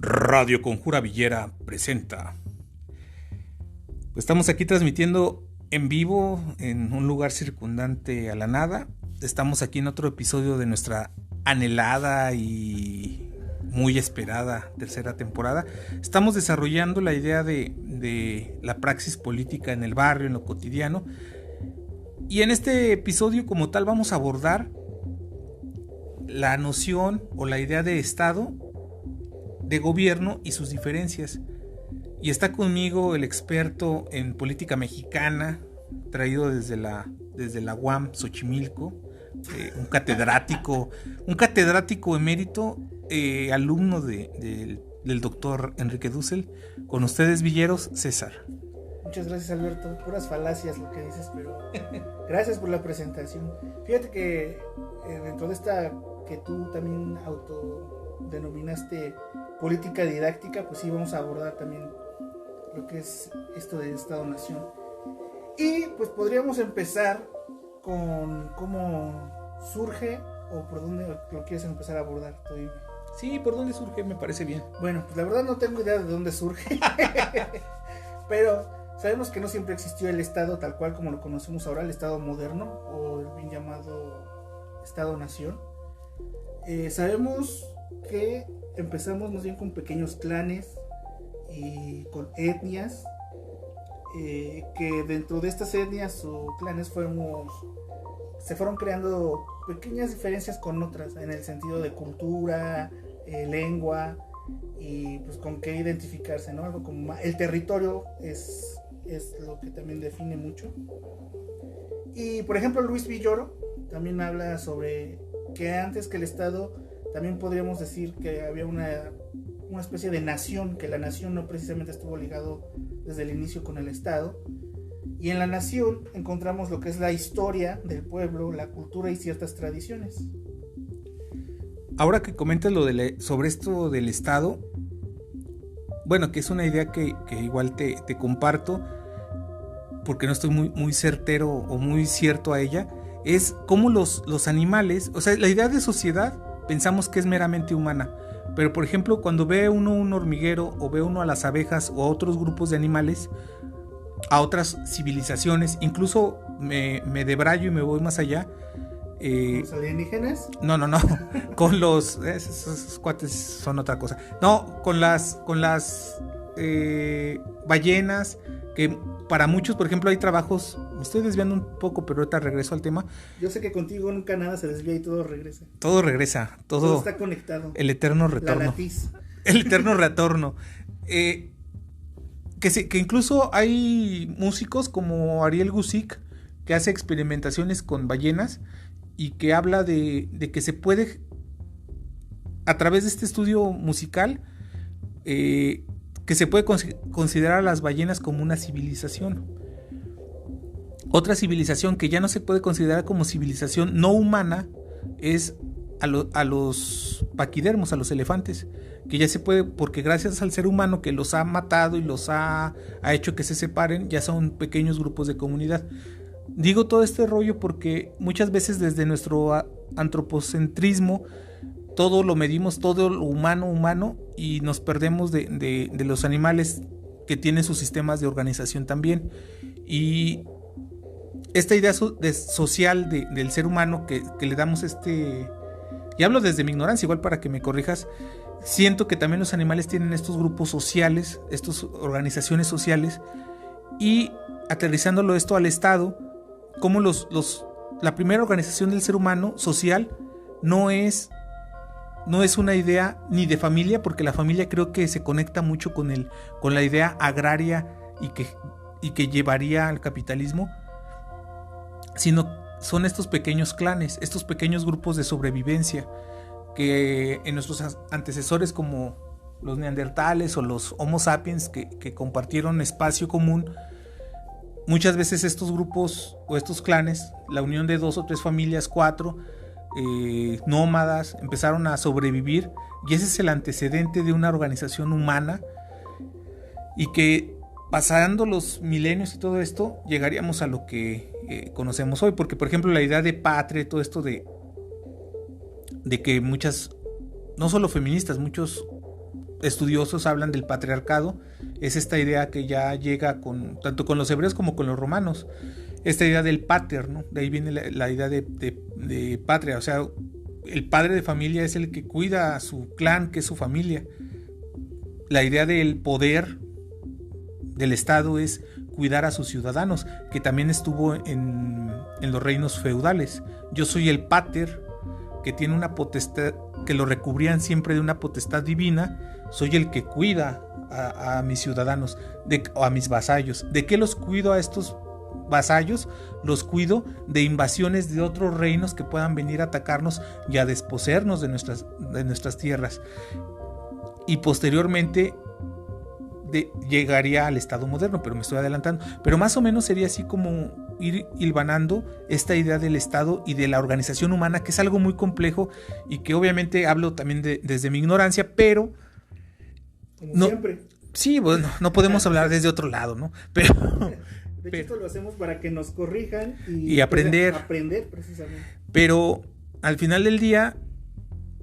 Radio Conjura Villera presenta. Pues estamos aquí transmitiendo en vivo en un lugar circundante a la nada. Estamos aquí en otro episodio de nuestra anhelada y muy esperada tercera temporada. Estamos desarrollando la idea de la praxis política en el barrio, en lo cotidiano. Y en este episodio como tal vamos a abordar la noción o la idea de Estado, de gobierno y sus diferencias. Y está conmigo el experto en política mexicana, traído desde la UAM Xochimilco, un catedrático emérito, alumno del doctor Enrique Dussel. Con ustedes, Villeros, César. Muchas gracias, Alberto. Puras falacias lo que dices, pero gracias por la presentación. Fíjate que dentro de esta que tú también autodenominaste política didáctica, pues sí vamos a abordar también lo que es esto de Estado-Nación. Y pues podríamos empezar con cómo surge o por dónde lo quieres empezar a abordar. Sí, por dónde surge me parece bien. Bueno, pues la verdad no tengo idea de dónde surge, pero sabemos que no siempre existió el Estado tal cual como lo conocemos ahora, el Estado moderno o el bien llamado Estado-Nación. Sabemos que empezamos más bien con pequeños clanes y con etnias, que dentro de estas etnias o clanes se fueron creando pequeñas diferencias con otras en el sentido de cultura, lengua y pues con qué identificarse, ¿no? Algo como el territorio es lo que también define mucho. Y por ejemplo Luis Villoro también habla sobre que antes que el Estado también podríamos decir que había una especie de nación, que la nación no precisamente estuvo ligado desde el inicio con el Estado. Y en la nación encontramos lo que es la historia del pueblo, la cultura y ciertas tradiciones. Ahora que comentas sobre esto del Estado, bueno, que es una idea que igual te comparto, porque no estoy muy certero o muy cierto a ella, es cómo los animales, o sea, la idea de sociedad pensamos que es meramente humana, pero por ejemplo cuando ve uno un hormiguero o ve uno a las abejas o a otros grupos de animales, a otras civilizaciones, incluso me debrayo y me voy más allá. ¿Los alienígenas? No, con esos cuates son otra cosa. No, con las ballenas, que para muchos, por ejemplo, hay trabajos, me estoy desviando un poco, pero ahorita regreso al tema. Yo sé que contigo nunca nada se desvía y todo regresa. Todo está conectado. El eterno retorno. La latiz. El eterno retorno. Que incluso hay músicos como Ariel Guzic, que hace experimentaciones con ballenas y que habla de que se puede, a través de este estudio musical, que se puede considerar a las ballenas como una civilización. Otra civilización que ya no se puede considerar como civilización no humana es a los paquidermos, a los elefantes, que ya se puede, porque gracias al ser humano que los ha matado y los ha hecho que se separen, ya son pequeños grupos de comunidad. Digo todo este rollo porque muchas veces desde nuestro antropocentrismo todo lo medimos, todo lo humano, y nos perdemos de los animales que tienen sus sistemas de organización también. Y esta idea social del ser humano que le damos y hablo desde mi ignorancia, igual para que me corrijas, siento que también los animales tienen estos grupos sociales, estas organizaciones sociales, y aterrizándolo esto al Estado, como la primera organización del ser humano social no es una idea ni de familia, porque la familia creo que se conecta mucho con la idea agraria y que llevaría al capitalismo, sino son estos pequeños clanes, estos pequeños grupos de sobrevivencia que en nuestros antecesores como los neandertales o los homo sapiens que compartieron espacio común, muchas veces estos grupos o estos clanes, la unión de 2 o 3 familias, 4 nómadas, empezaron a sobrevivir, y ese es el antecedente de una organización humana, y que pasando los milenios y todo esto llegaríamos a lo que conocemos hoy, porque por ejemplo la idea de patria, todo esto de que muchas, no solo feministas, muchos estudiosos hablan del patriarcado. Es esta idea que ya llega tanto con los hebreos como con los romanos. Esta idea del pater, ¿no? De ahí viene la idea de patria. O sea, el padre de familia es el que cuida a su clan, que es su familia. La idea del poder del Estado es cuidar a sus ciudadanos, que también estuvo en los reinos feudales. Yo soy el pater, que tiene una potestad, que lo recubrían siempre de una potestad divina. Soy el que cuida a mis ciudadanos, o a mis vasallos. ¿De qué los cuido a estos vasallos? Los cuido de invasiones de otros reinos que puedan venir a atacarnos y a desposeernos de nuestras tierras. Y posteriormente llegaría al Estado moderno, pero me estoy adelantando. Pero más o menos sería así como ir hilvanando esta idea del Estado y de la organización humana, que es algo muy complejo y que obviamente hablo también desde mi ignorancia, pero Como no, siempre. sí, bueno, no podemos hablar desde otro lado, ¿no? Pero De hecho, esto lo hacemos para que nos corrijan y aprender. Aprender, precisamente. Pero al final del día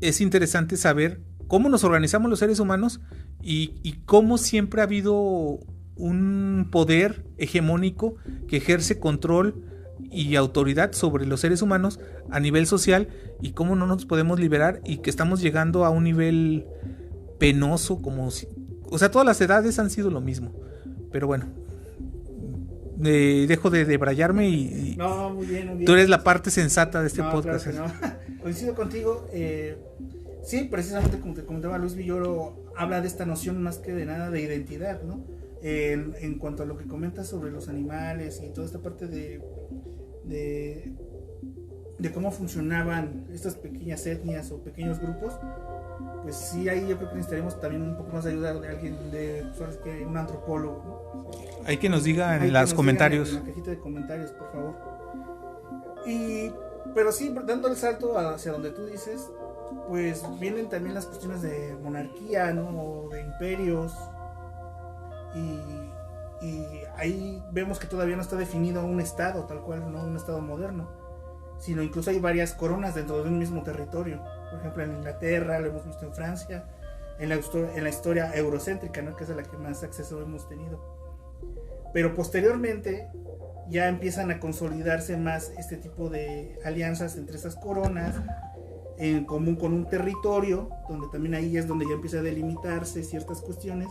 es interesante saber cómo nos organizamos los seres humanos y cómo siempre ha habido un poder hegemónico que ejerce control y autoridad sobre los seres humanos a nivel social, y cómo no nos podemos liberar, y que estamos llegando a un nivel penoso, o sea, todas las edades han sido lo mismo. Pero bueno, dejo de debrayarme y No, muy bien, muy bien. Tú eres la parte sensata de este podcast. Claro que no. Coincido contigo. Sí, precisamente como te comentaba, Luis Villoro habla de esta noción más que de nada de identidad, ¿no? En cuanto a lo que comentas sobre los animales y toda esta parte de cómo funcionaban estas pequeñas etnias o pequeños grupos, pues sí, ahí yo creo que necesitaremos también un poco más de ayuda de alguien, que un antropólogo, ¿no? Hay que nos diga en los comentarios. En la cajita de comentarios, por favor. Pero sí, dando el salto hacia donde tú dices, pues vienen también las cuestiones de monarquía, ¿no? O de imperios. Y ahí vemos que todavía no está definido un estado tal cual, no un estado moderno, sino incluso hay varias coronas dentro de un mismo territorio. Por ejemplo, en Inglaterra, lo hemos visto en Francia, en la historia eurocéntrica, ¿no? Que es a la que más acceso hemos tenido. Pero posteriormente ya empiezan a consolidarse más este tipo de alianzas entre esas coronas, en común con un territorio, donde también ahí es donde ya empieza a delimitarse ciertas cuestiones,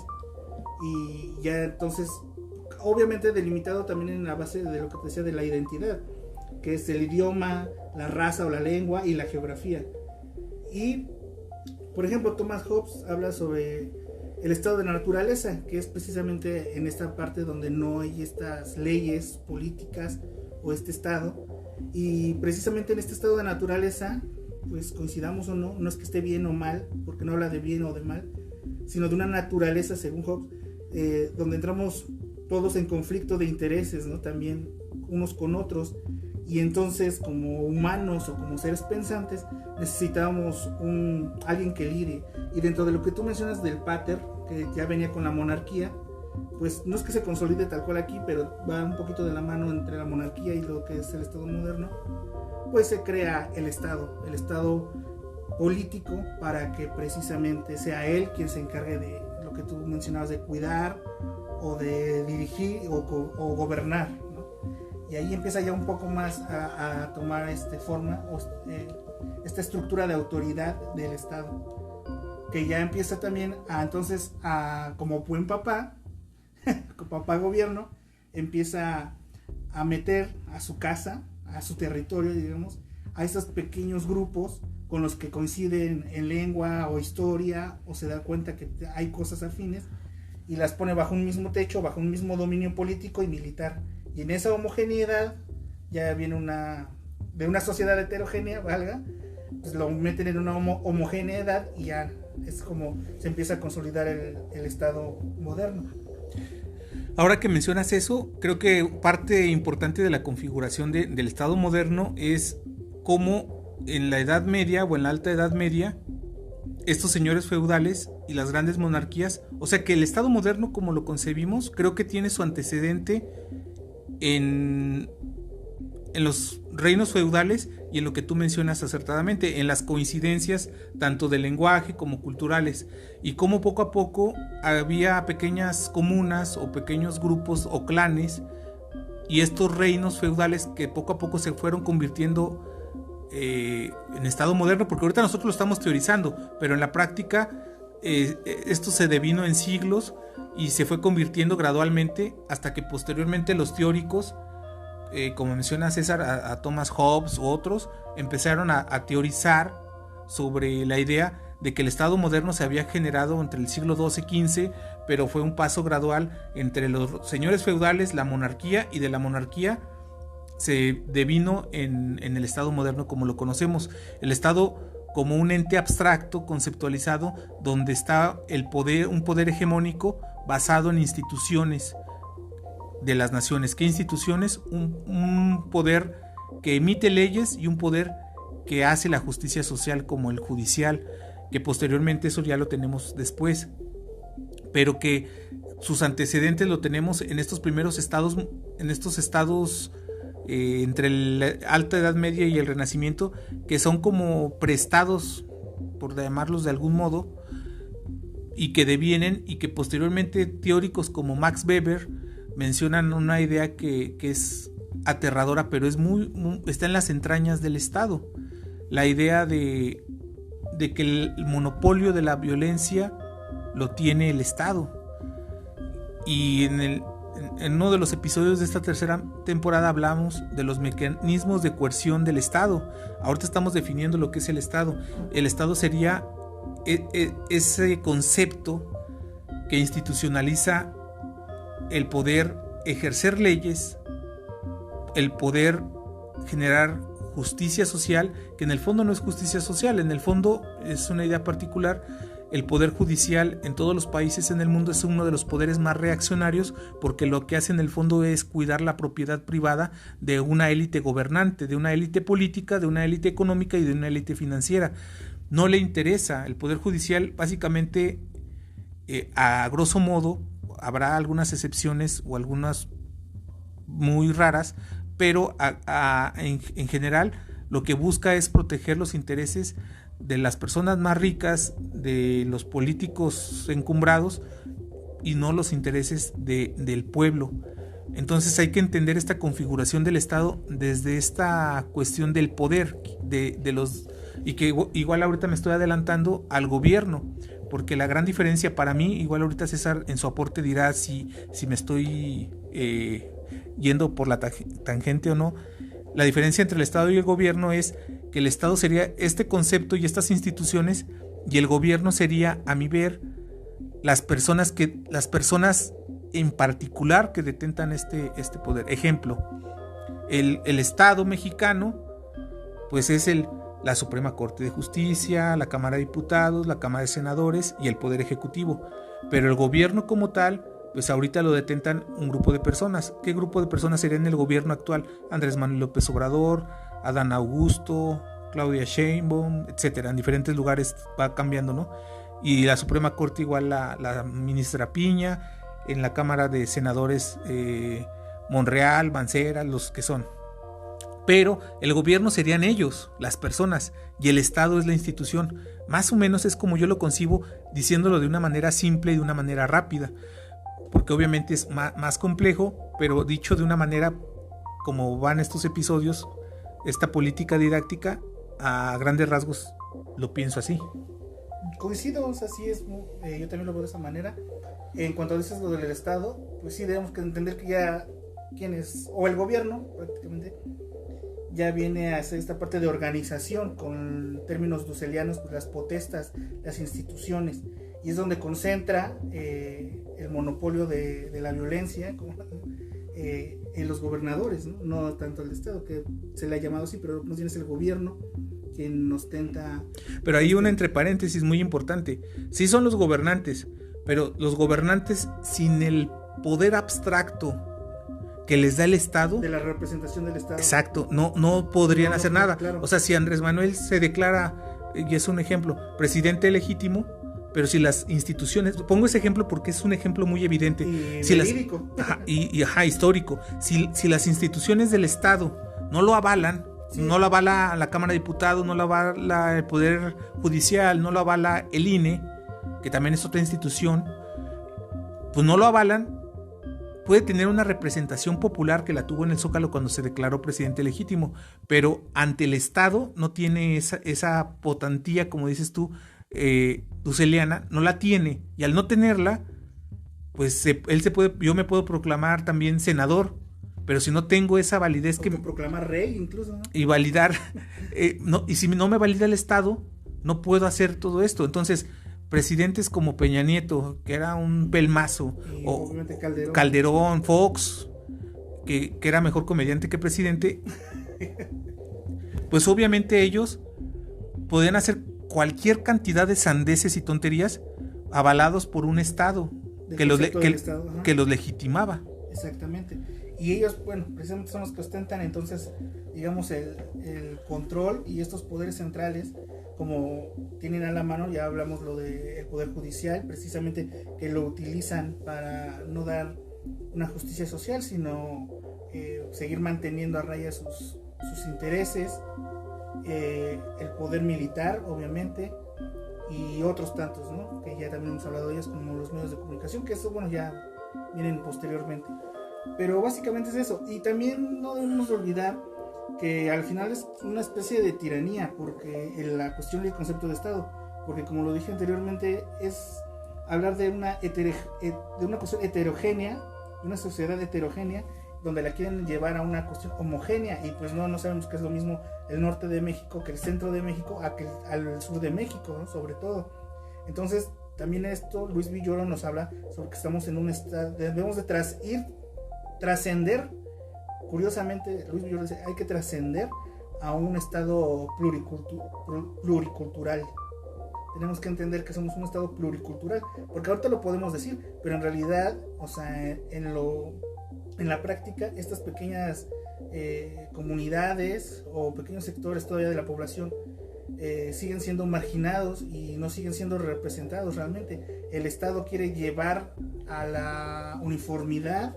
y ya entonces, obviamente delimitado también en la base de lo que te decía de la identidad, que es el idioma, la raza o la lengua y la geografía. Y, por ejemplo, Thomas Hobbes habla sobre el estado de la naturaleza, que es precisamente en esta parte donde no hay estas leyes políticas o este estado, y precisamente en este estado de naturaleza, pues coincidamos o no, no es que esté bien o mal, porque no habla de bien o de mal, sino de una naturaleza, según Hobbes, donde entramos todos en conflicto de intereses, ¿no? También unos con otros, y entonces como humanos o como seres pensantes necesitamos alguien que lidie. Y dentro de lo que tú mencionas del pater, que ya venía con la monarquía, pues no es que se consolide tal cual aquí, pero va un poquito de la mano entre la monarquía y lo que es el Estado moderno. Pues se crea el Estado político, para que precisamente sea él quien se encargue de lo que tú mencionabas, de cuidar o de dirigir o gobernar, ¿no? Y ahí empieza ya un poco más a tomar forma, esta estructura de autoridad del Estado, que ya empieza también entonces como buen papá, como papá gobierno, empieza a meter a su casa, a su territorio, digamos, a esos pequeños grupos con los que coinciden en lengua o historia, o se da cuenta que hay cosas afines, y las pone bajo un mismo techo, bajo un mismo dominio político y militar. Y en esa homogeneidad ya viene de una sociedad heterogénea, valga, pues lo meten en una homogeneidad, y ya es como se empieza a consolidar el Estado moderno. Ahora que mencionas eso, creo que parte importante de la configuración del Estado moderno es cómo en la Edad Media o en la Alta Edad Media, estos señores feudales y las grandes monarquías, o sea que el Estado moderno como lo concebimos, creo que tiene su antecedente en los reinos feudales y en lo que tú mencionas acertadamente, en las coincidencias tanto del lenguaje como culturales, y cómo poco a poco había pequeñas comunas o pequeños grupos o clanes, y estos reinos feudales que poco a poco se fueron convirtiendo en estado moderno, porque ahorita nosotros lo estamos teorizando, pero en la práctica esto se devino en siglos y se fue convirtiendo gradualmente hasta que posteriormente los teóricos, como menciona César, a Thomas Hobbes u otros, empezaron a teorizar sobre la idea de que el Estado moderno se había generado entre el siglo XII-XV, pero fue un paso gradual entre los señores feudales, la monarquía, y de la monarquía se devino en el Estado moderno como lo conocemos. El Estado como un ente abstracto, conceptualizado, donde está el poder, un poder hegemónico basado en instituciones de las naciones. ¿Qué instituciones? Un poder que emite leyes y un poder que hace la justicia social, como el judicial, que posteriormente eso ya lo tenemos después, pero que sus antecedentes lo tenemos en estos primeros estados, entre la Alta Edad Media y el Renacimiento, que son como prestados, por llamarlos de algún modo, y que devienen, y que posteriormente teóricos como Max Weber mencionan una idea que es aterradora, pero está en las entrañas del Estado, la idea de que el monopolio de la violencia lo tiene el Estado. Y en uno de los episodios de esta tercera temporada hablamos de los mecanismos de coerción del Estado. Ahorita estamos definiendo lo que es el Estado. El Estado sería ese concepto que institucionaliza el poder ejercer leyes, el poder generar justicia social, que en el fondo no es justicia social, en el fondo es una idea particular. El poder judicial en todos los países en el mundo es uno de los poderes más reaccionarios, porque lo que hace en el fondo es cuidar la propiedad privada de una élite gobernante, de una élite política, de una élite económica y de una élite financiera. No le interesa. El poder judicial básicamente, a grosso modo, habrá algunas excepciones o algunas muy raras, pero en general lo que busca es proteger los intereses de las personas más ricas, de los políticos encumbrados, y no los intereses del pueblo. Entonces hay que entender esta configuración del Estado desde esta cuestión del poder de los, y que igual ahorita me estoy adelantando al gobierno, porque la gran diferencia para mí, igual ahorita César en su aporte dirá si me estoy yendo por la tangente o no. La diferencia entre el Estado y el gobierno es que el Estado sería este concepto y estas instituciones, y el gobierno sería, a mi ver, las personas en particular que detentan este poder. Ejemplo, el Estado mexicano, pues es la Suprema Corte de Justicia, la Cámara de Diputados, la Cámara de Senadores y el Poder Ejecutivo. Pero el gobierno como tal, pues ahorita lo detentan un grupo de personas. ¿Qué grupo de personas sería en el gobierno actual? Andrés Manuel López Obrador, Adán Augusto, Claudia Sheinbaum, etcétera. En diferentes lugares va cambiando, ¿no? Y la Suprema Corte igual la ministra Piña, en la Cámara de Senadores Monreal, Mancera, los que son. Pero el gobierno serían ellos, las personas, y el Estado es la institución. Más o menos es como yo lo concibo, diciéndolo de una manera simple y de una manera rápida, porque obviamente es más complejo, pero dicho de una manera como van estos episodios, esta política didáctica, a grandes rasgos lo pienso así. Coincido, así es, yo también lo veo de esa manera. En cuanto dices lo del Estado, pues sí debemos que entender que ya quienes, o el gobierno prácticamente, ya viene a hacer esta parte de organización, con términos dusselianos, pues las potestas, las instituciones, y es donde concentra el monopolio de la violencia en los gobernadores, ¿no? Tanto el Estado, que se le ha llamado así, pero más bien es el gobierno quien ostenta. Pero hay una entre paréntesis muy importante. Sí son los gobernantes, pero los gobernantes sin el poder abstracto que les da el Estado, de la representación del Estado. Exacto, no podrían hacer nada. Claro. O sea, si Andrés Manuel se declara, y es un ejemplo, presidente legítimo, pero si las instituciones, pongo ese ejemplo porque es un ejemplo muy evidente, Y si verídico. histórico, si las instituciones del Estado no lo avalan. Sí. No lo avala la Cámara de Diputados, no lo avala el Poder Judicial, no lo avala el INE, que también es otra institución, pues no lo avalan. Puede tener una representación popular que la tuvo en el Zócalo cuando se declaró presidente legítimo, pero ante el Estado no tiene esa potentía, como dices tú, Duceliana, no la tiene, y al no tenerla, pues yo me puedo proclamar también senador, pero si no tengo esa validez que proclamar rey incluso, ¿no? Y validar y si no me valida el Estado, no puedo hacer todo esto. Entonces, presidentes como Peña Nieto, que era un pelmazo, o Calderón, Fox, que era mejor comediante que presidente, pues obviamente ellos podían hacer cualquier cantidad de sandeces y tonterías avalados por un Estado que los legitimaba. Exactamente. Y ellos, bueno, precisamente son los que ostentan entonces, digamos, el control y estos poderes centrales, como tienen a la mano, ya hablamos lo del Poder Judicial, precisamente que lo utilizan para no dar una justicia social, sino seguir manteniendo a raya sus intereses, el poder militar, obviamente, y otros tantos, ¿no? Que ya también hemos hablado de ellos, como los medios de comunicación, que eso, bueno, ya vienen posteriormente. Pero básicamente es eso. Y también no debemos olvidar que al final es una especie de tiranía, porque en la cuestión del concepto de Estado, porque como lo dije anteriormente, es hablar de una cuestión heterogénea, de una sociedad heterogénea, donde la quieren llevar a una cuestión homogénea, y pues no sabemos que es lo mismo el norte de México que el centro de México, al sur de México, ¿no? Sobre todo. Entonces, también esto, Luis Villoro nos habla sobre que estamos en un estado, debemos de trascender, curiosamente, Luis Villoro dice, hay que trascender a un estado pluricultural. Tenemos que entender que somos un estado pluricultural, porque ahorita lo podemos decir, pero en realidad, o sea, en la práctica, estas pequeñas comunidades o pequeños sectores todavía de la población siguen siendo marginados y no siguen siendo representados realmente. El Estado quiere llevar a la uniformidad,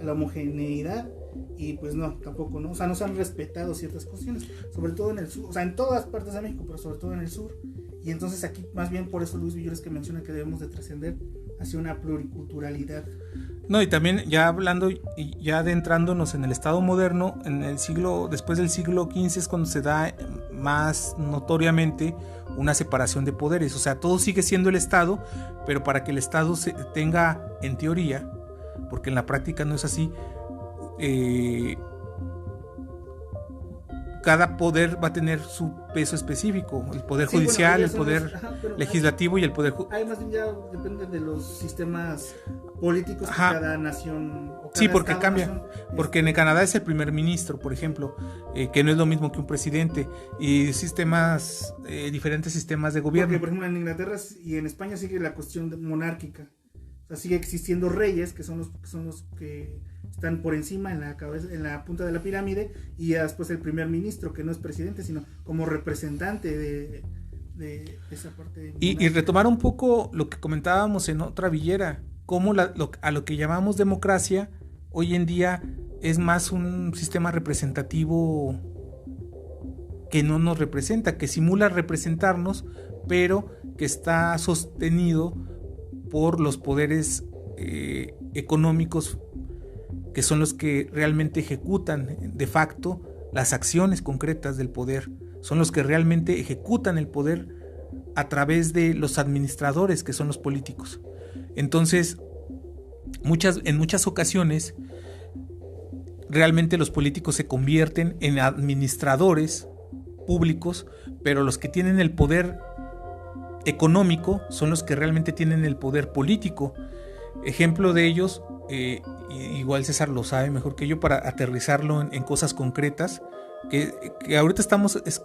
a la homogeneidad, y pues no, tampoco, ¿no? O sea, no se han respetado ciertas cuestiones, sobre todo en el sur, o sea, en todas partes de México, pero sobre todo en el sur. Y entonces aquí, más bien por eso Luis Villoro es que menciona que debemos de trascender hacia una pluriculturalidad. No, y también ya hablando y ya adentrándonos en el Estado moderno, después del siglo XV es cuando se da más notoriamente una separación de poderes. O sea, todo sigue siendo el Estado, pero para que el Estado tenga, en teoría, porque en la práctica no es así, cada poder va a tener su peso específico, el poder judicial, bueno, el poder legislativo y el poder más bien ya depende de los sistemas políticos que cada nación o cada sí, porque cambia, porque en Canadá es el primer ministro, por ejemplo, que no es lo mismo que un presidente, y diferentes sistemas de gobierno. Porque, por ejemplo, en Inglaterra y en España sigue la cuestión monárquica, o sea, sigue existiendo reyes que son los que están por encima, en la cabeza, en la punta de la pirámide, y después el primer ministro, que no es presidente, sino como representante de esa parte. Y retomar un poco lo que comentábamos en otra villera, cómo a lo que llamamos democracia, hoy en día es más un sistema representativo que no nos representa, que simula representarnos, pero que está sostenido por los poderes económicos, que son los que realmente ejecutan de facto las acciones concretas del poder, son los que realmente ejecutan el poder a través de los administradores, que son los políticos. Entonces, en muchas ocasiones, realmente los políticos se convierten en administradores públicos, pero los que tienen el poder económico son los que realmente tienen el poder político. Ejemplo de ellos, igual César lo sabe mejor que yo, para aterrizarlo en cosas concretas, que ahorita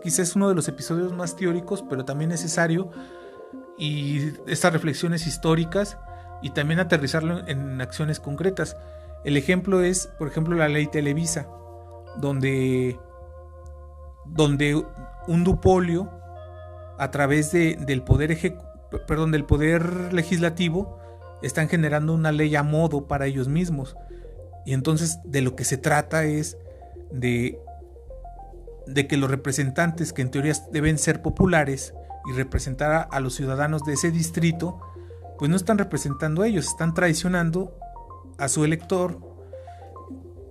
quizás uno de los episodios más teóricos, pero también necesario, y estas reflexiones históricas, y también aterrizarlo en acciones concretas. El ejemplo es, por ejemplo, la ley Televisa, donde un duopolio a través del poder legislativo están generando una ley a modo para ellos mismos. Y entonces de lo que se trata es de de que los representantes, que en teoría deben ser populares y representar a los ciudadanos de ese distrito, pues no están representando a ellos, están traicionando a su elector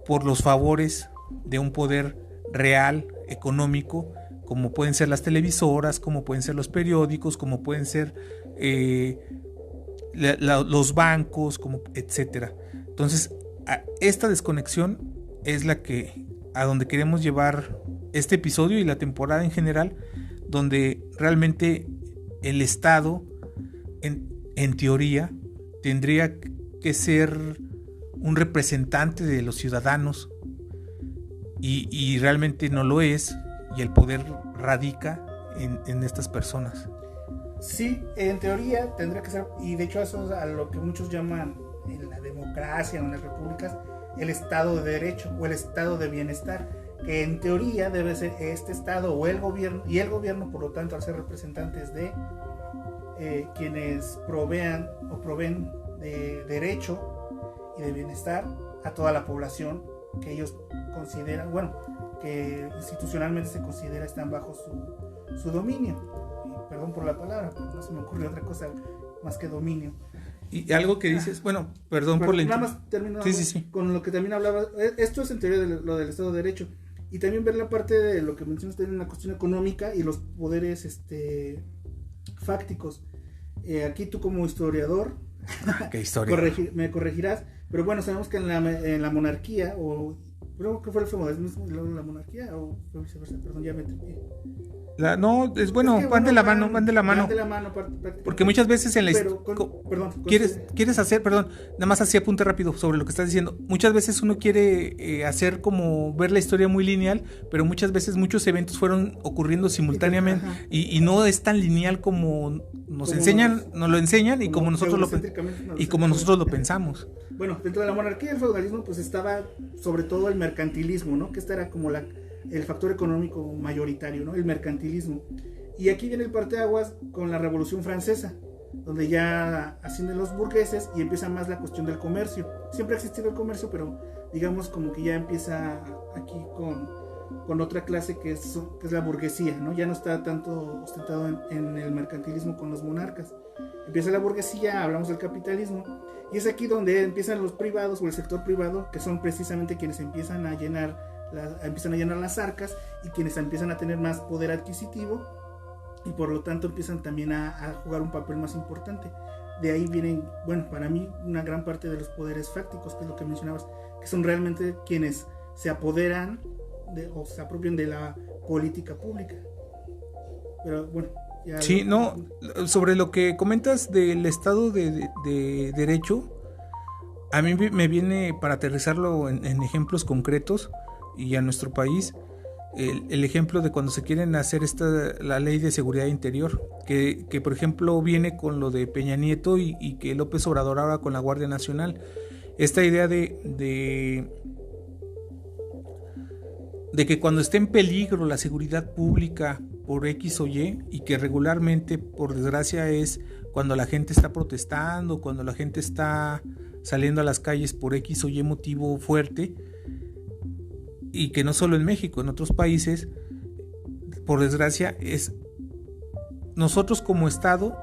por los favores de un poder real, económico, como pueden ser las televisoras, como pueden ser los periódicos, como pueden ser los bancos, como etcétera. Entonces, esta desconexión es la que a donde queremos llevar este episodio y la temporada en general, donde realmente el Estado, en teoría, tendría que ser un representante de los ciudadanos, y realmente no lo es, y el poder radica en estas personas. Sí, en teoría tendría que ser, y de hecho eso es a lo que muchos llaman en la democracia o en las repúblicas el estado de derecho o el estado de bienestar, que en teoría debe ser este estado o el gobierno, y el gobierno por lo tanto al ser representantes de quienes proveen de derecho y de bienestar a toda la población que ellos consideran, bueno, que institucionalmente se considera están bajo su dominio. Y perdón por la palabra, pero no se me ocurre otra cosa más que dominio. Y algo que dices, bueno, perdón por la nada más termino sí. Con lo que también hablaba, esto es en teoría de lo del Estado de Derecho, y también ver la parte de lo que mencionaste en la cuestión económica y los poderes fácticos. Aquí tú como historiador ¿Qué historia? Me corregirás, pero bueno, sabemos que en la monarquía, o creo que fue el feudalismo la monarquía, o fue viceversa, perdón, ya me tripié. No, es bueno, van de la mano. Porque muchas veces en la quieres hacer, nada más así apunte rápido sobre lo que estás diciendo. Muchas veces uno quiere hacer como ver la historia muy lineal, pero muchas veces muchos eventos fueron ocurriendo simultáneamente y no es tan lineal como nos lo enseñan y como nosotros lo pensamos. Bueno, dentro de la monarquía y el feudalismo pues estaba sobre todo el mercantilismo, ¿no? Que esta era como el factor económico mayoritario, ¿no? El mercantilismo. Y aquí viene el parteaguas con la Revolución Francesa, donde ya ascienden los burgueses y empieza más la cuestión del comercio. Siempre ha existido el comercio, pero digamos como que ya empieza aquí con otra clase que es la burguesía, ¿no? Ya no está tanto ostentado en el mercantilismo con los monarcas. Empieza la burguesía, hablamos del capitalismo, y es aquí donde empiezan los privados o el sector privado, que son precisamente quienes empiezan a llenar las arcas y quienes empiezan a tener más poder adquisitivo y por lo tanto empiezan también a jugar un papel más importante. De ahí vienen, bueno, para mí una gran parte de los poderes fácticos, que es lo que mencionabas, que son realmente quienes se apoderan o se apropian de la política pública. Pero bueno, sí, no, sobre lo que comentas del Estado de Derecho, a mí me viene, para aterrizarlo en ejemplos concretos y a nuestro país, el ejemplo de cuando se quieren hacer la ley de seguridad interior, que por ejemplo viene con lo de Peña Nieto y que López Obrador ahora con la Guardia Nacional. Esta idea de que cuando esté en peligro la seguridad pública por X o Y que regularmente, por desgracia, es cuando la gente está protestando, cuando la gente está saliendo a las calles por X o Y motivo fuerte, y que no solo en México, en otros países, por desgracia, es nosotros como Estado,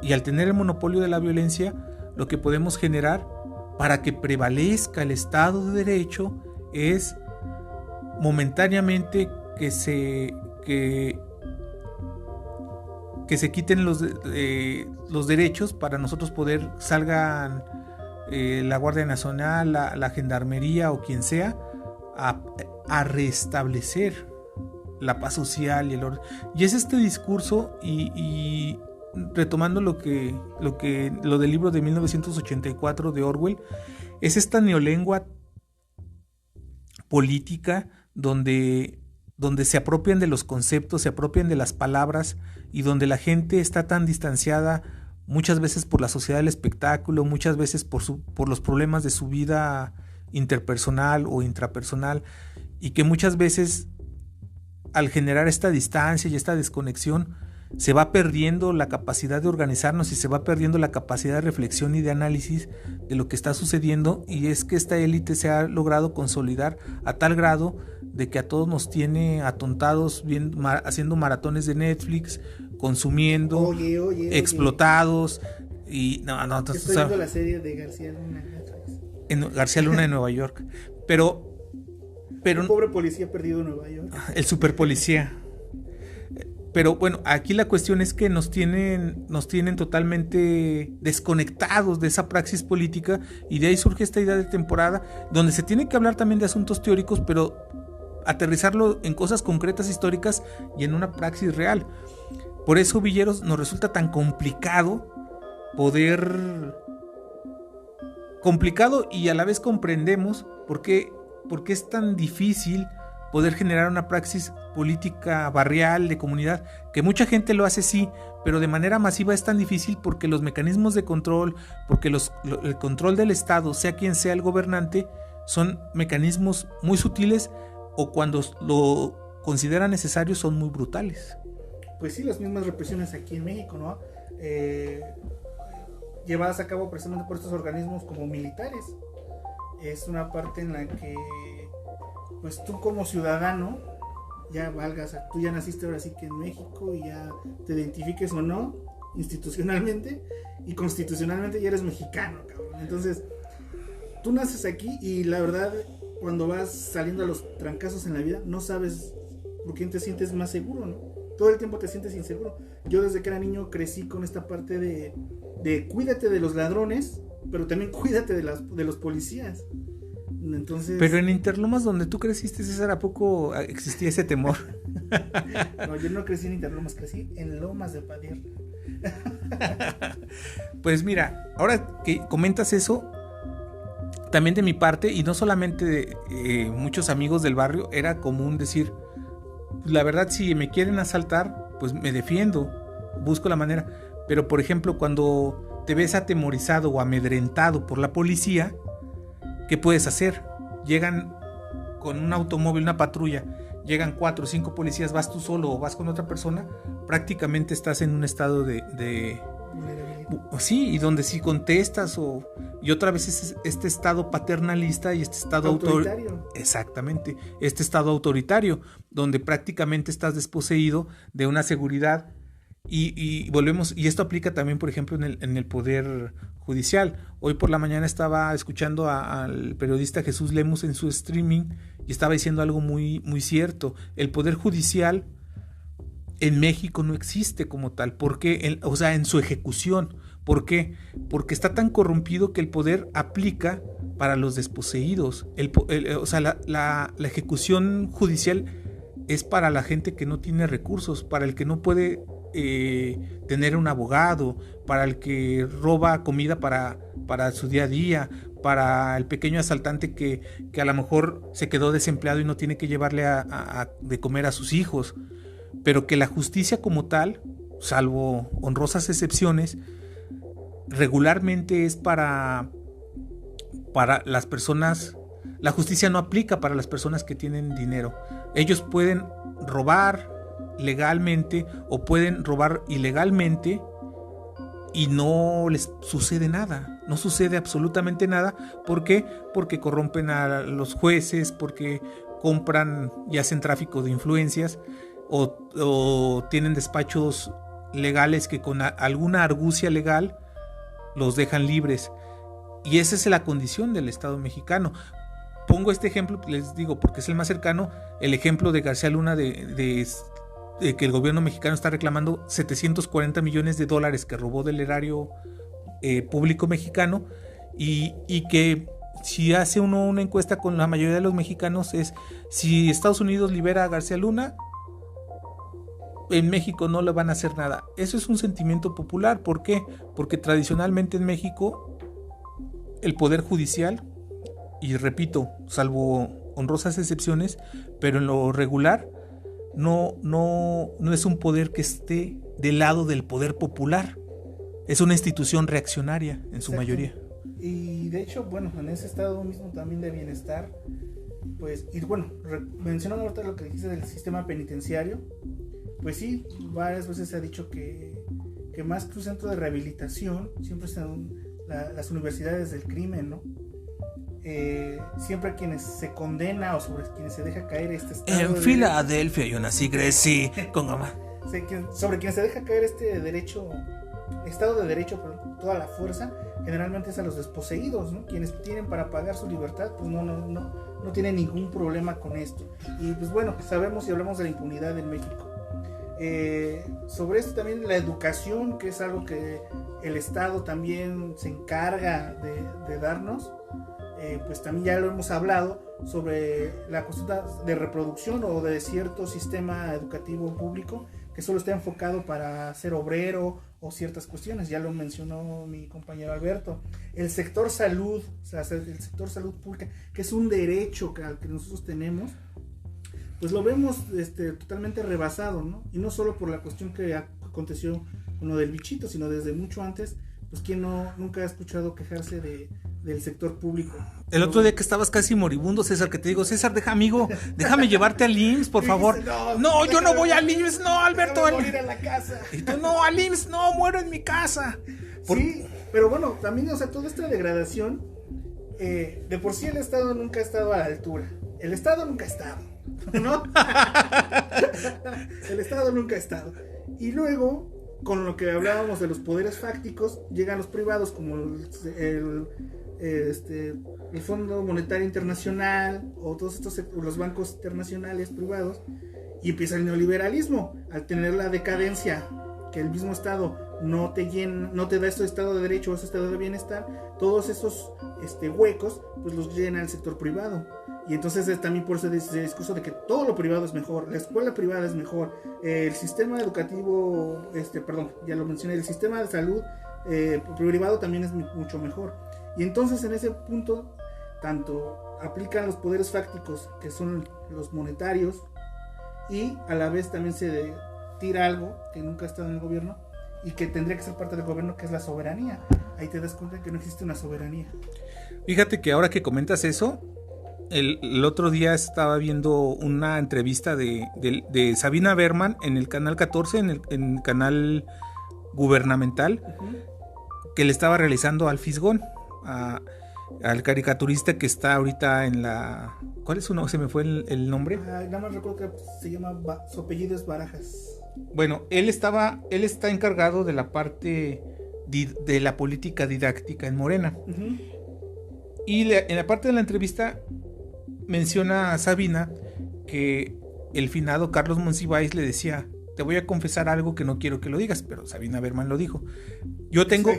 y al tener el monopolio de la violencia, lo que podemos generar para que prevalezca el Estado de Derecho es momentáneamente que se quiten los derechos para nosotros poder salgan la Guardia Nacional, la Gendarmería o quien sea a restablecer la paz social y el orden. Y es este discurso y retomando lo del libro de 1984 de Orwell, es esta neolengua política donde se apropian de los conceptos, se apropian de las palabras y donde la gente está tan distanciada muchas veces por la sociedad del espectáculo, muchas veces por los problemas de su vida interpersonal o intrapersonal, y que muchas veces al generar esta distancia y esta desconexión se va perdiendo la capacidad de organizarnos y se va perdiendo la capacidad de reflexión y de análisis de lo que está sucediendo, y es que esta élite se ha logrado consolidar a tal grado de que a todos nos tiene atontados haciendo maratones de Netflix, consumiendo, explotados. Y estoy viendo la serie de García Luna en García Luna de Nueva York, pero un pobre policía perdido en Nueva York, el super policía. Pero bueno, aquí la cuestión es que nos tienen totalmente desconectados de esa praxis política, y de ahí surge esta idea de temporada, donde se tiene que hablar también de asuntos teóricos, pero aterrizarlo en cosas concretas, históricas y en una praxis real. Por eso, Villeros, nos resulta tan complicado y a la vez comprendemos por qué es tan difícil poder generar una praxis política barrial, de comunidad, que mucha gente lo hace, sí, pero de manera masiva es tan difícil porque los mecanismos de control, porque el control del Estado, sea quien sea el gobernante, son mecanismos muy sutiles, o cuando lo consideran necesario son muy brutales. Pues sí, las mismas represiones aquí en México, ¿no? Llevadas a cabo precisamente por estos organismos como militares. Es una parte en la que pues tú como ciudadano ya valgas, tú ya naciste ahora sí que en México, y ya te identifiques o no institucionalmente y constitucionalmente ya eres mexicano, cabrón. Entonces tú naces aquí y la verdad, cuando vas saliendo a los trancazos en la vida, no sabes por quién te sientes más seguro, ¿no? Todo el tiempo te sientes inseguro. Yo desde que era niño crecí con esta parte de cuídate de los ladrones, pero también cuídate de los policías. Entonces, pero en Interlomas, donde tú creciste, César, ¿a poco existía ese temor? No, yo no crecí en Interlomas, crecí en Lomas de Padierna. Pues mira, ahora que comentas eso, también de mi parte, y no solamente de muchos amigos del barrio, era común decir, la verdad, si me quieren asaltar, pues me defiendo, busco la manera. Pero por ejemplo, cuando te ves atemorizado o amedrentado por la policía, ¿qué puedes hacer? Llegan con un automóvil, una patrulla, llegan 4 o 5 policías, vas tú solo o vas con otra persona, prácticamente estás en un estado de sí, y donde si contestas y otra vez es este estado paternalista y este estado autoritario. Exactamente, este estado autoritario, donde prácticamente estás desposeído de una seguridad. Y volvemos, y esto aplica también, por ejemplo, en el poder judicial. Hoy por la mañana estaba escuchando al periodista Jesús Lemus en su streaming, y estaba diciendo algo muy, muy cierto. El poder judicial en México no existe como tal. ¿Por qué? O sea, en su ejecución. ¿Por qué? Porque está tan corrompido que el poder aplica para los desposeídos. O sea, la ejecución judicial es para la gente que no tiene recursos, para el que no puede tener un abogado, para el que roba comida para su día a día, para el pequeño asaltante que a lo mejor se quedó desempleado y no tiene que llevarle de comer a sus hijos. Pero que la justicia como tal, salvo honrosas excepciones, regularmente es para las personas. La justicia no aplica para las personas que tienen dinero. Ellos pueden robar legalmente o pueden robar ilegalmente y no les sucede nada, no sucede absolutamente nada. ¿Por qué? Porque corrompen a los jueces, porque compran y hacen tráfico de influencias, o tienen despachos legales que con alguna argucia legal los dejan libres. Y esa es la condición del Estado mexicano. Pongo este ejemplo, les digo, porque es el más cercano, el ejemplo de García Luna de que el gobierno mexicano está reclamando $740 millones que robó del erario público mexicano, y que si hace uno una encuesta con la mayoría de los mexicanos es, si Estados Unidos libera a García Luna, en México no le van a hacer nada. Eso es un sentimiento popular. ¿Por qué? Porque tradicionalmente en México el poder judicial, y repito, salvo honrosas excepciones, pero en lo regular no es un poder que esté del lado del poder popular. Es una institución reaccionaria en su mayoría. Y de hecho, bueno, en ese estado mismo también de bienestar, pues, y bueno, mencionando ahorita lo que dijiste del sistema penitenciario, pues sí, varias veces se ha dicho que más que un centro de rehabilitación, siempre están las universidades del crimen, ¿no? Siempre a quienes se condena o sobre quienes se deja caer este estado en Filadelfia yo nací, crecí con mamá. Sobre quienes se deja caer este derecho, estado de derecho, pero toda la fuerza, generalmente es a los desposeídos, ¿no? Quienes tienen para pagar su libertad, pues no tienen ningún problema con esto. Y pues bueno, sabemos y hablamos de la impunidad en México. Sobre esto también la educación, que es algo que el Estado también se encarga de darnos, pues también ya lo hemos hablado sobre la cuestión de reproducción o de cierto sistema educativo público que solo está enfocado para ser obrero o ciertas cuestiones. Ya lo mencionó mi compañero Alberto. El sector salud, o sea, el sector salud pública, que es un derecho que nosotros tenemos, pues lo vemos totalmente rebasado, ¿no? Y no solo por la cuestión que aconteció con lo del bichito, sino desde mucho antes, pues quien nunca ha escuchado quejarse del sector público. El otro día que estabas casi moribundo, César, que te digo, César, déjame llevarte al IMSS, por favor. No, yo no voy al IMSS, no, Alberto. Voy a ir a la casa. Y tú, no, al IMSS, no, muero en mi casa. Sí, pero bueno, también, o sea, toda esta degradación, de por sí el Estado nunca ha estado a la altura. El Estado nunca ha estado, ¿no? El Estado nunca ha estado. Y luego, con lo que hablábamos de los poderes fácticos, llegan los privados como el Fondo Monetario Internacional o todos estos, los bancos internacionales privados, y empieza el neoliberalismo. Al tener la decadencia, que el mismo Estado no te da este estado de derecho o ese estado de bienestar, todos esos huecos pues los llena el sector privado. Y entonces también por ese discurso de que todo lo privado es mejor, la escuela privada es mejor, el sistema educativo, ya lo mencioné, el sistema de salud privado también es mucho mejor. Y entonces en ese punto tanto aplican los poderes fácticos, que son los monetarios, y a la vez también se tira algo que nunca ha estado en el gobierno y que tendría que ser parte del gobierno, que es la soberanía. Ahí te das cuenta que no existe una soberanía. Fíjate que ahora que comentas eso, el otro día estaba viendo una entrevista de Sabina Berman en el canal 14, en el canal gubernamental, que le estaba realizando al Fisgón, al caricaturista que está ahorita en la... ¿Cuál es su nombre? Se me fue el nombre. Nada más recuerdo que se llama, su apellido es Barajas. Bueno, él está encargado de la parte de la política didáctica en Morena. Y en la parte de la entrevista menciona a Sabina que el finado Carlos Monsiváis le decía: te voy a confesar algo que no quiero que lo digas, pero Sabina Berman lo dijo. Yo tengo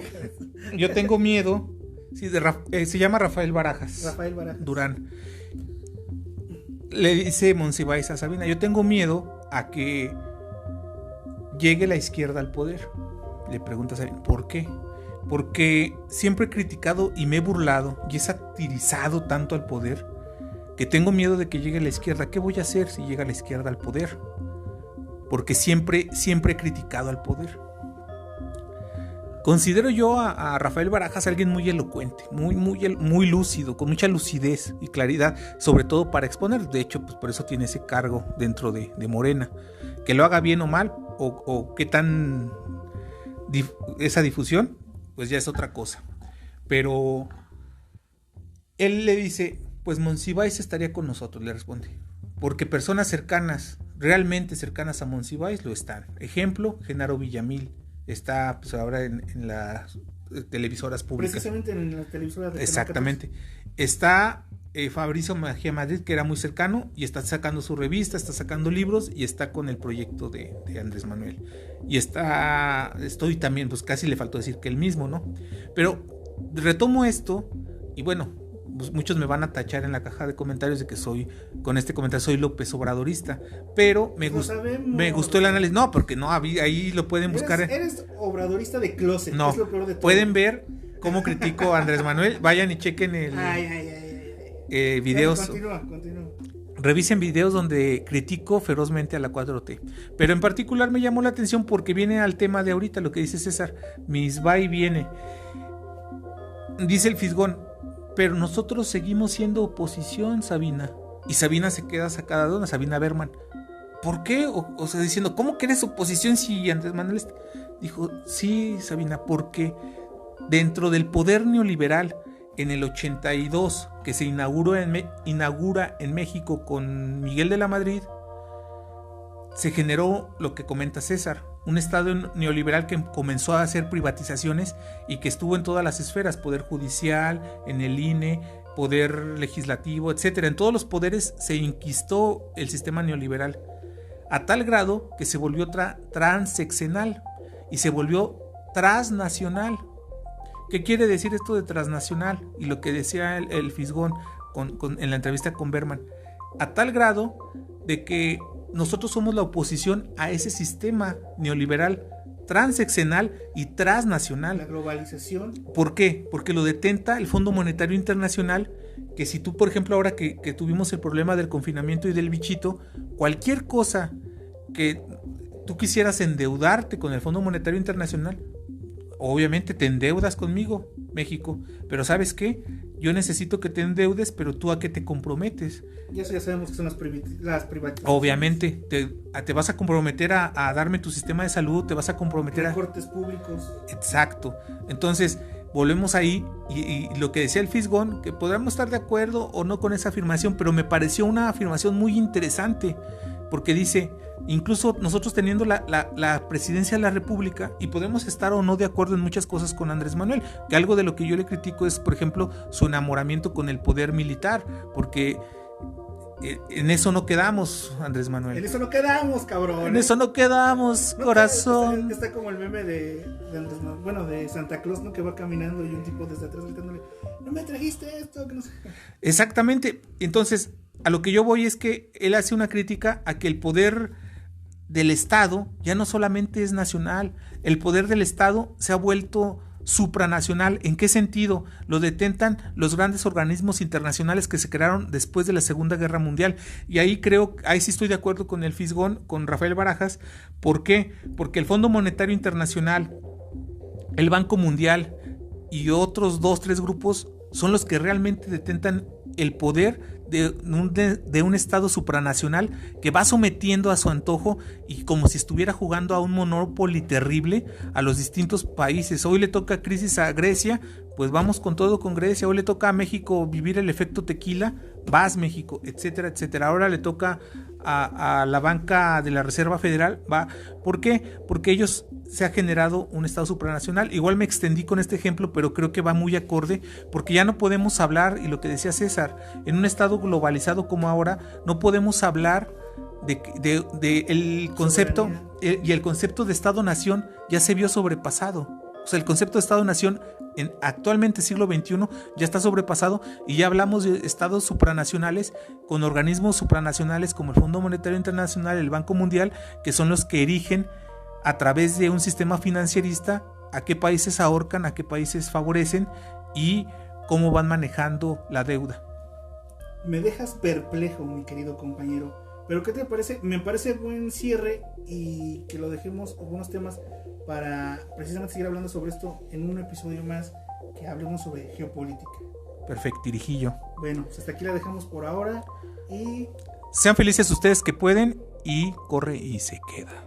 miedo. Sí, se llama Rafael Barajas Durán. Le dice Monsiváis a Sabina: yo tengo miedo a que llegue la izquierda al poder. Le pregunta a Sabina: ¿por qué? Porque siempre he criticado y me he burlado y he satirizado tanto al poder que tengo miedo de que llegue la izquierda. ¿Qué voy a hacer si llega la izquierda al poder? Porque siempre he criticado al poder. Considero yo a Rafael Barajas alguien muy elocuente, muy lúcido, con mucha lucidez y claridad, sobre todo para exponer. De hecho, pues por eso tiene ese cargo dentro de Morena. Que lo haga bien o mal, o qué tan esa difusión, pues ya es otra cosa. Pero él le dice: pues Monsiváis estaría con nosotros, le responde, porque personas cercanas, realmente cercanas a Monsiváis lo están. Ejemplo, Genaro Villamil está pues ahora en las televisoras públicas. Precisamente en las televisoras de Exactamente. Está Fabricio Mejía Madrid, que era muy cercano, y está sacando su revista, está sacando libros y está con el proyecto de Andrés Manuel. Y estoy también, pues casi le faltó decir que él mismo, ¿no? Pero retomo esto y bueno, pues muchos me van a tachar en la caja de comentarios de que con este comentario soy López Obradorista, pero me gustó el análisis. No, porque no, ahí lo pueden buscar. Eres obradorista de closet, no, es lo peor de todo. Pueden ver cómo critico a Andrés Manuel, vayan y chequen videos. Continúa. Revisen videos donde critico ferozmente a la 4T. Pero en particular me llamó la atención porque viene al tema de ahorita, lo que dice César, mis va y viene. Dice el Fisgón: pero nosotros seguimos siendo oposición, Sabina. Y Sabina se queda sacada de onda, Sabina Berman. ¿por qué? O sea, diciendo, ¿cómo que eres oposición si Andrés Manuel dijo, sí, Sabina, porque dentro del poder neoliberal en el 82, que se inaugura en México con Miguel de la Madrid, se generó lo que comenta César, un estado neoliberal que comenzó a hacer privatizaciones y que estuvo en todas las esferas, poder judicial, en el INE, poder legislativo, etcétera. En todos los poderes se inquistó el sistema neoliberal, a tal grado que se volvió transeccional y se volvió transnacional. ¿Qué quiere decir esto de transnacional? Y lo que decía el Fisgón en la entrevista con Berman, a tal grado de que nosotros somos la oposición a ese sistema neoliberal transeccional y transnacional. La globalización. ¿Por qué? Porque lo detenta el Fondo Monetario Internacional, que si tú, por ejemplo, ahora que tuvimos el problema del confinamiento y del bichito, cualquier cosa que tú quisieras endeudarte con el Fondo Monetario Internacional, obviamente te endeudas conmigo, México, pero ¿sabes qué? Yo necesito que te endeudes, pero ¿tú a qué te comprometes? Y eso ya sabemos que son las privatizaciones. Obviamente, te vas a comprometer a darme tu sistema de salud, te vas a comprometer recortes públicos. Exacto. Entonces, volvemos ahí y lo que decía el Fisgón, que podremos estar de acuerdo o no con esa afirmación, pero me pareció una afirmación muy interesante, porque dice, incluso nosotros teniendo la presidencia de la República, y podemos estar o no de acuerdo en muchas cosas con Andrés Manuel, que algo de lo que yo le critico es, por ejemplo, su enamoramiento con el poder militar, porque en eso no quedamos, Andrés Manuel. En eso no quedamos, cabrón. En eso no quedamos, no, corazón. Está como el meme de Andrés Manuel, bueno, de Santa Claus, ¿no? Que va caminando y un tipo desde atrás gritándole, no me trajiste esto, que no sé. Exactamente. Entonces, a lo que yo voy es que él hace una crítica a que el poder del Estado ya no solamente es nacional, el poder del Estado se ha vuelto supranacional. ¿En qué sentido? Lo detentan los grandes organismos internacionales que se crearon después de la Segunda Guerra Mundial. Y ahí sí estoy de acuerdo con el Fisgón, con Rafael Barajas. ¿Por qué? Porque el Fondo Monetario Internacional, el Banco Mundial y otros 2-3 grupos son los que realmente detentan el poder de un estado supranacional que va sometiendo a su antojo y como si estuviera jugando a un Monopoly terrible a los distintos países. Hoy le toca crisis a Grecia, pues vamos con todo con Grecia. Hoy le toca a México vivir el efecto tequila, vas México, etcétera, etcétera. Ahora le toca a la banca de la Reserva Federal, va. ¿Por qué? Porque ellos se ha generado un estado supranacional. Igual me extendí con este ejemplo, pero creo que va muy acorde, porque ya no podemos hablar, y lo que decía César, en un estado globalizado como ahora, no podemos hablar de el concepto, y el concepto de Estado-Nación ya se vio sobrepasado. O sea, el concepto de Estado-Nación actualmente siglo XXI ya está sobrepasado y ya hablamos de estados supranacionales con organismos supranacionales como el Fondo Monetario Internacional, el Banco Mundial, que son los que erigen a través de un sistema financierista a qué países ahorcan, a qué países favorecen y cómo van manejando la deuda. Me dejas perplejo, mi querido compañero. Pero ¿qué te parece? Me parece buen cierre y que lo dejemos algunos temas para precisamente seguir hablando sobre esto en un episodio más que hablemos sobre geopolítica. Perfecto, Dirijillo. Bueno, pues hasta aquí la dejamos por ahora y... Sean felices ustedes que pueden y corre y se queda.